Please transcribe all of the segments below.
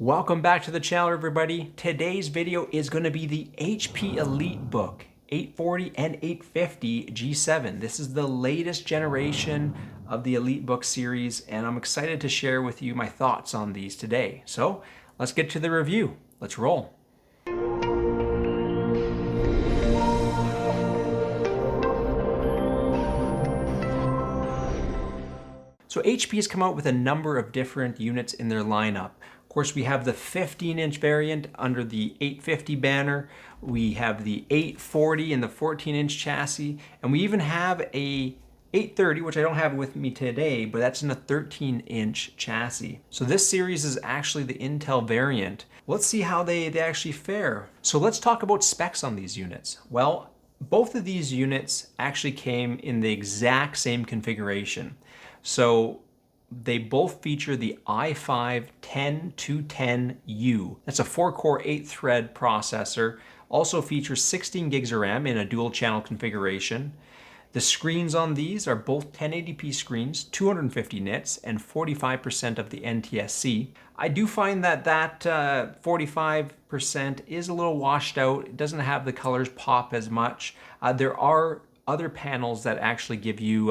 Welcome back to the channel, everybody. Today's video is going to be the HP EliteBook 840 and 850 G7. This is the latest generation of the EliteBook series, and I'm excited to share with you my thoughts on these today. So let's get to the review. Let's roll. So HP has come out with a number of different units in their lineup. Of course, we have the 15-inch variant under the 850 banner. We have the 840 and the 14-inch chassis, and we even have a 830, which I don't have with me today, but that's in a 13-inch chassis. So this series is actually the Intel variant. Let's see how they actually fare. So let's talk about specs on these units. Well, both of these units actually came in the exact same configuration. So they both feature the i5 10210U. That's a 4-core, 8-thread processor. Also features 16 gigs of RAM in a dual channel configuration. The screens on these are both 1080p screens, 250 nits, and 45% of the NTSC. I do find that 45% is a little washed out. It doesn't have the colors pop as much. There are other panels that actually give you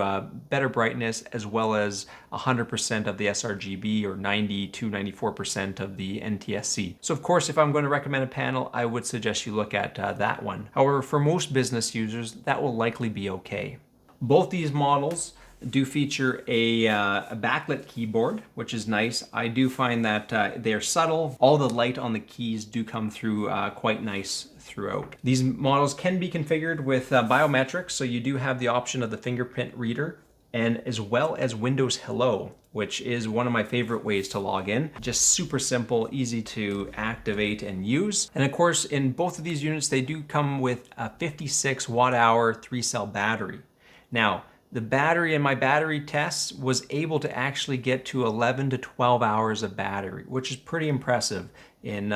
better brightness, as well as 100% of the sRGB or 90 to 94% of the NTSC. So of course, if I'm going to recommend a panel, I would suggest you look at that one. However, for most business users, that will likely be okay. Both these models do feature a backlit keyboard, which is nice. I do find that they're subtle. All the light on the keys do come through quite nice throughout. These models can be configured with biometrics, so you do have the option of the fingerprint reader, and as well as Windows Hello, which is one of my favorite ways to log in. Just super simple, easy to activate and use. And of course, in both of these units, they do come with a 56 watt hour 3-cell battery. Now, the battery in my battery tests was able to actually get to 11 to 12 hours of battery, which is pretty impressive in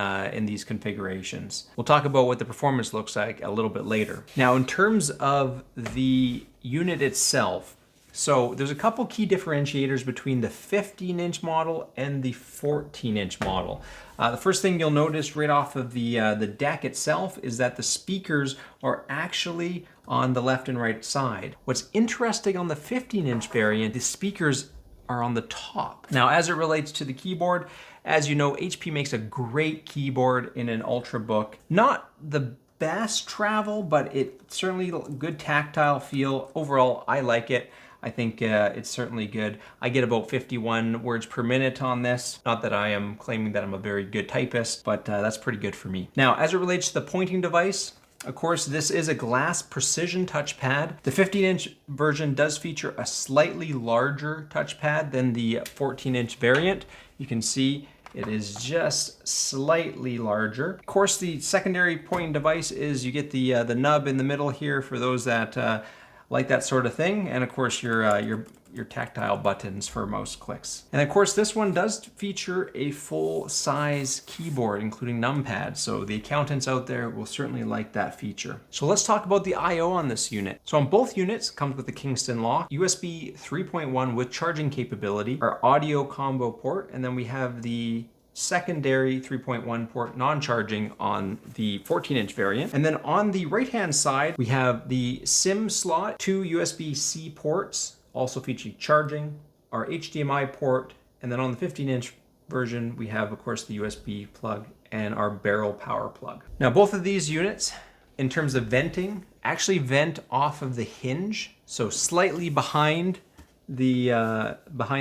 these configurations. We'll talk about what the performance looks like a little bit later. Now, in terms of the unit itself, so there's a couple key differentiators between the 15-inch model and the 14-inch model. The first thing you'll notice right off of the deck itself is that the speakers are actually on the left and right side. What's interesting on the 15-inch variant, the speakers are on the top. Now, as it relates to the keyboard, as you know, HP makes a great keyboard in an Ultrabook. Not the best travel, but it's certainly a good tactile feel. Overall, I like it. I think it's certainly good. I get about 51 words per minute on this. Not that I am claiming that I'm a very good typist, but that's pretty good for me. Now, as it relates to the pointing device, of course, this is a glass precision touchpad. The 15-inch version does feature a slightly larger touchpad than the 14-inch variant. You can see it is just slightly larger. Of course, the secondary pointing device is you get the nub in the middle here for those that like that sort of thing, and of course your tactile buttons for mouse clicks. And of course, this one does feature a full-size keyboard, including numpads, so the accountants out there will certainly like that feature. So let's talk about the I/O on this unit. So on both units, it comes with the Kingston lock, USB 3.1 with charging capability, our audio combo port, and then we have the secondary 3.1 port non-charging on the 14-inch variant. And then on the right-hand side, we have the SIM slot, 2 USB-C ports, also featuring charging, our HDMI port, and then on the 15-inch version, we have, of course, the USB plug and our barrel power plug. Now, both of these units, in terms of venting, actually vent off of the hinge. So slightly behind the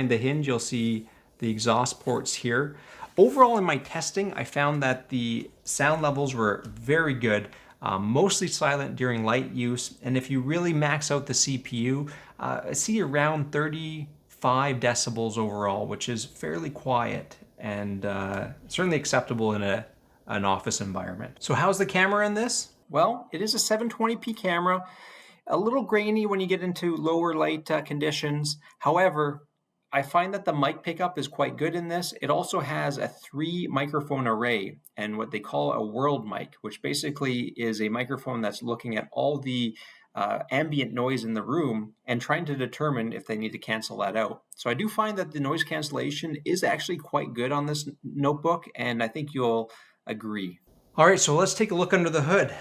hinge, you'll see the exhaust ports here. Overall, in my testing, I found that the sound levels were very good, mostly silent during light use. And if you really max out the CPU, I see around 35 decibels overall, which is fairly quiet and certainly acceptable in an office environment. So how's the camera in this? Well, it is a 720p camera, a little grainy when you get into lower light conditions. However, I find that the mic pickup is quite good in this. It also has a 3 microphone array and what they call a world mic, which basically is a microphone that's looking at all the ambient noise in the room and trying to determine if they need to cancel that out. So I do find that the noise cancellation is actually quite good on this notebook, and I think you'll agree. All right, so let's take a look under the hood.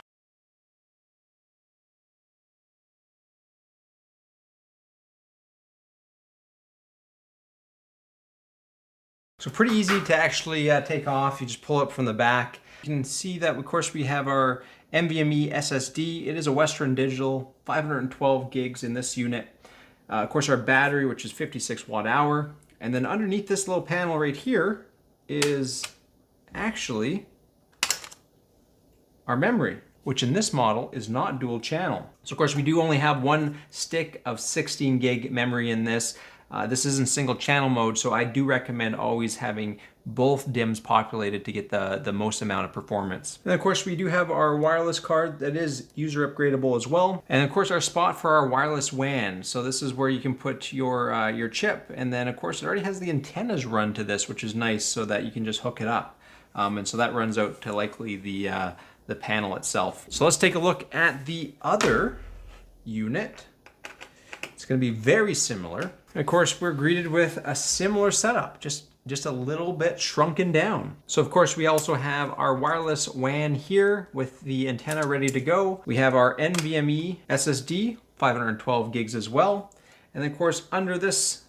So pretty easy to actually take off. You just pull it from the back. You can see that, of course, we have our NVMe SSD. It is a Western Digital, 512 gigs in this unit. Of course, our battery, which is 56 watt hour. And then underneath this little panel right here is actually our memory, which in this model is not dual channel. So of course we do only have one stick of 16 gig memory in this. This is in single channel mode, so I do recommend always having both DIMMs populated to get the most amount of performance. And of course we do have our wireless card that is user upgradable as well. And of course our spot for our wireless WAN. So this is where you can put your chip, and then of course it already has the antennas run to this, which is nice, so that you can just hook it up. And so that runs out to likely the panel itself. So let's take a look at the other unit. It's going to be very similar. And of course, we're greeted with a similar setup, just a little bit shrunken down. So of course, we also have our wireless WAN here with the antenna ready to go. We have our NVMe SSD, 512 gigs as well. And then of course, under this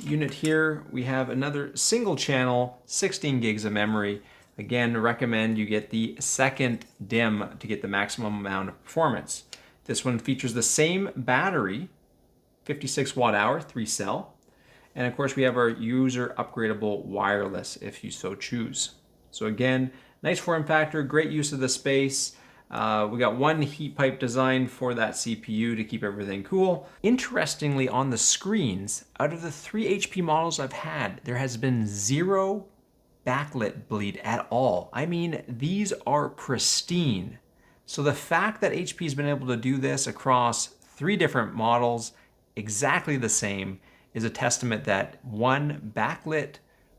unit here, we have another single channel, 16 gigs of memory. Again, recommend you get the second DIMM to get the maximum amount of performance. This one features the same battery, 56 watt hour, 3 cell. And of course we have our user upgradable wireless if you so choose. So again, nice form factor, great use of the space. We got one heat pipe designed for that CPU to keep everything cool. Interestingly, on the screens, out of the 3 HP models I've had, there has been 0 backlit bleed at all. I mean, these are pristine. So the fact that HP has been able to do this across 3 different models, exactly the same, is a testament that one, backlit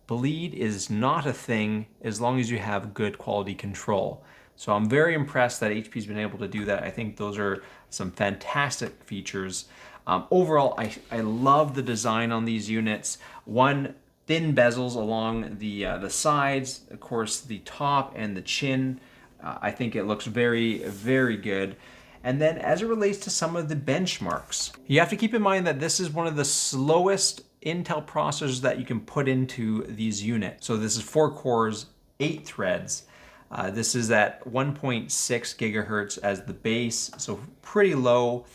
bleed is not a thing as long as you have good quality control. So I'm very impressed that HP's been able to do that. I think those are some fantastic features. Overall, I love the design on these units. One, thin bezels along the sides, of course the top and the chin. I think it looks very, very good. And then as it relates to some of the benchmarks, you have to keep in mind that this is one of the slowest Intel processors that you can put into these units. So this is 4 cores, 8 threads. This is at 1.6 gigahertz as the base, so pretty low.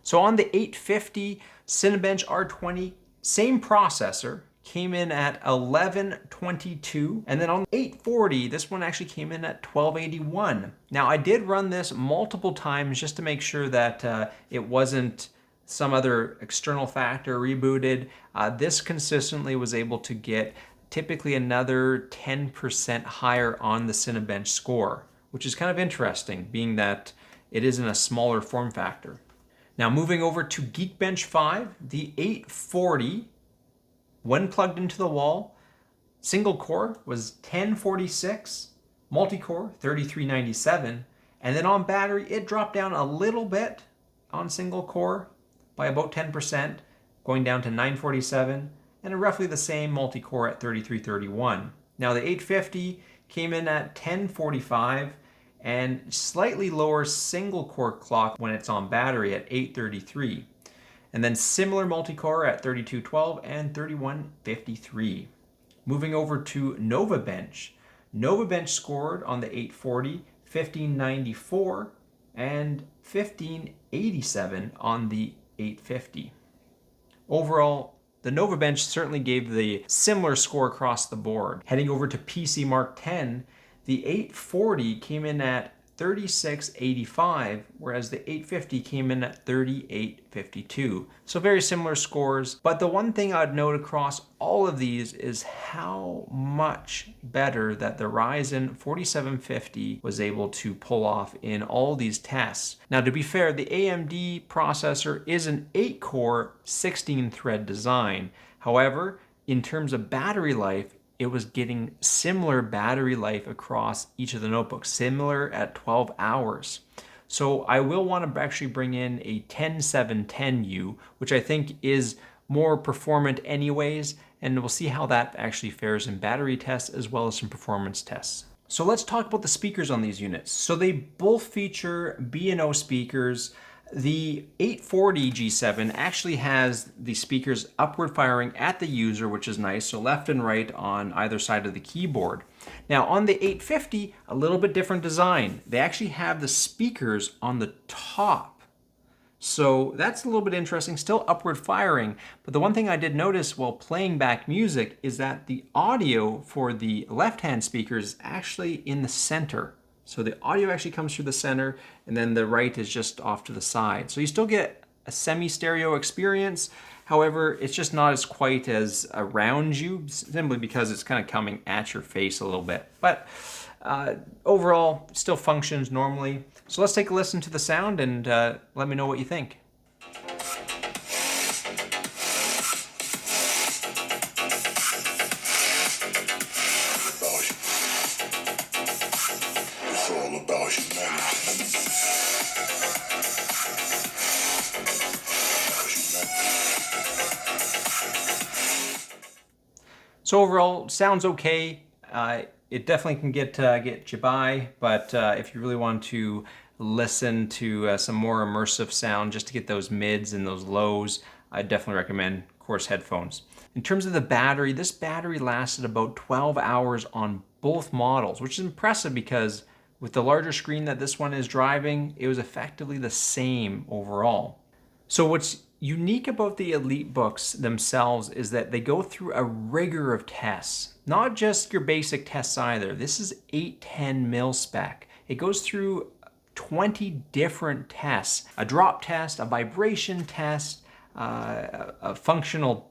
So on the 850 Cinebench R20, same processor, came in at 1122, and then on 840, this one actually came in at 1281. Now I did run this multiple times just to make sure that it wasn't some other external factor rebooted. This consistently was able to get typically another 10% higher on the Cinebench score, which is kind of interesting, being that it is in a smaller form factor. Now moving over to Geekbench 5, the 840, when plugged into the wall, single core was 1046, multi-core 3397, and then on battery it dropped down a little bit on single core by about 10%, going down to 947, and roughly the same multi-core at 3331. Now the 850 came in at 1045 and slightly lower single core clock when it's on battery at 833. And then similar multi-core at 3212 and 3153. Moving over to NovaBench. NovaBench scored on the 840 1594 and 1587 on the 850. Overall, the NovaBench certainly gave the similar score across the board. Heading over to PC Mark 10, the 840 came in at 3685, whereas the 850 came in at 3852. So very similar scores, but the one thing I'd note across all of these is how much better that the Ryzen 4750 was able to pull off in all these tests. Now to be fair, the AMD processor is an 8-core, 16-thread design. However, in terms of battery life, it was getting similar battery life across each of the notebooks, similar at 12 hours. So I will want to actually bring in a 10710U, which I think is more performant anyways, and we'll see how that actually fares in battery tests as well as some performance tests. So let's talk about the speakers on these units. So they both feature B&O speakers. The 840 G7 actually has the speakers upward firing at the user, which is nice, so left and right on either side of the keyboard. Now on the 850, a little bit different design. They actually have the speakers on the top. So that's a little bit interesting, still upward firing. But the one thing I did notice while playing back music is that the audio for the left-hand speakers is actually in the center. So the audio actually comes through the center, and then the right is just off to the side. So you still get a semi-stereo experience. However, it's just not as quite as around you, simply because it's kind of coming at your face a little bit. But overall, still functions normally. So let's take a listen to the sound and let me know what you think. It's all about humanity. So overall, sounds okay. It definitely can get you by, but if you really want to listen to some more immersive sound just to get those mids and those lows, I definitely recommend, of course, headphones. In terms of the battery, this battery lasted about 12 hours on both models, which is impressive because with the larger screen that this one is driving, it was effectively the same overall. So what's unique about the EliteBooks themselves is that they go through a rigor of tests, not just your basic tests either. This is 810 mil spec. It goes through 20 different tests, a drop test, a vibration test, a functional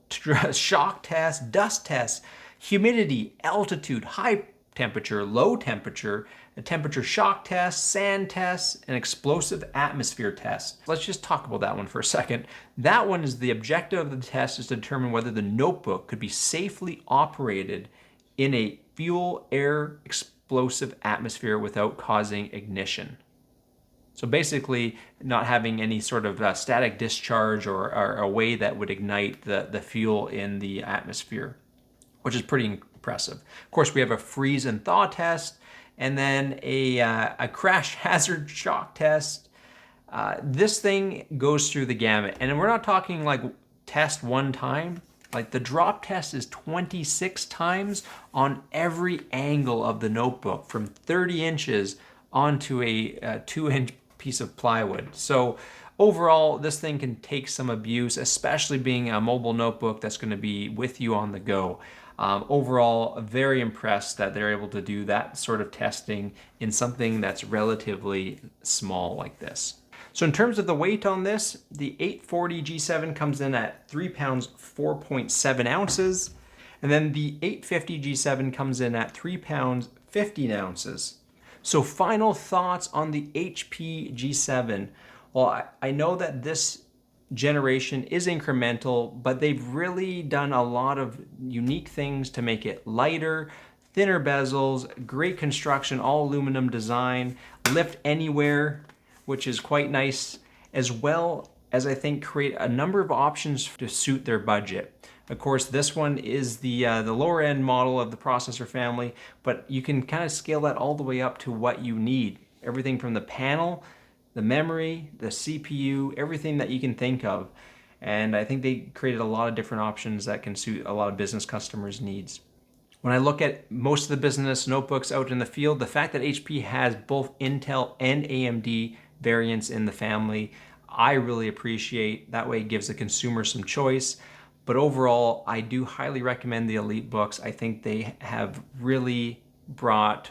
shock test, dust test, humidity, altitude, high temperature, low temperature, a temperature shock test, sand test, an explosive atmosphere test. Let's just talk about that one for a second. That one is the objective of the test is to determine whether the notebook could be safely operated in a fuel air explosive atmosphere without causing ignition. So basically not having any sort of static discharge or a way that would ignite the fuel in the atmosphere, which is pretty impressive. Of course, we have a freeze and thaw test, and then a crash hazard shock test. This thing goes through the gamut, and we're not talking like test one time. Like the drop test is 26 times on every angle of the notebook, from 30 inches onto a 2-inch piece of plywood. So overall, this thing can take some abuse, especially being a mobile notebook that's going to be with you on the go. Overall, very impressed that they're able to do that sort of testing in something that's relatively small like this. So in terms of the weight on this, the 840 G7 comes in at 3 pounds 4.7 ounces, and then the 850 G7 comes in at 3 pounds 15 ounces. So final thoughts on the HP G7. Well, I know that this generation is incremental, but they've really done a lot of unique things to make it lighter, thinner bezels, great construction, all aluminum design, lift anywhere, which is quite nice, as well as I think create a number of options to suit their budget. Of course, this one is the lower end model of the processor family, but you can kind of scale that all the way up to what you need. Everything from the panel, the memory, the CPU, everything that you can think of. And I think they created a lot of different options that can suit a lot of business customers' needs. When I look at most of the business notebooks out in the field, the fact that HP has both Intel and AMD variants in the family, I really appreciate. That way it gives the consumer some choice. But overall, I do highly recommend the EliteBooks. I think they have really brought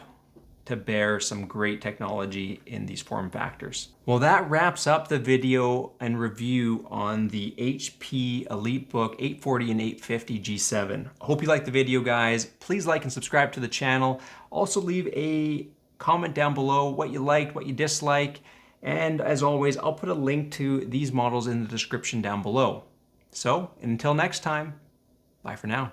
to bear some great technology in these form factors. Well, that wraps up the video and review on the HP EliteBook 840 and 850 G7. I hope you liked the video, guys. Please like and subscribe to the channel. Also leave a comment down below what you liked, what you dislike. And as always, I'll put a link to these models in the description down below. So until next time, bye for now.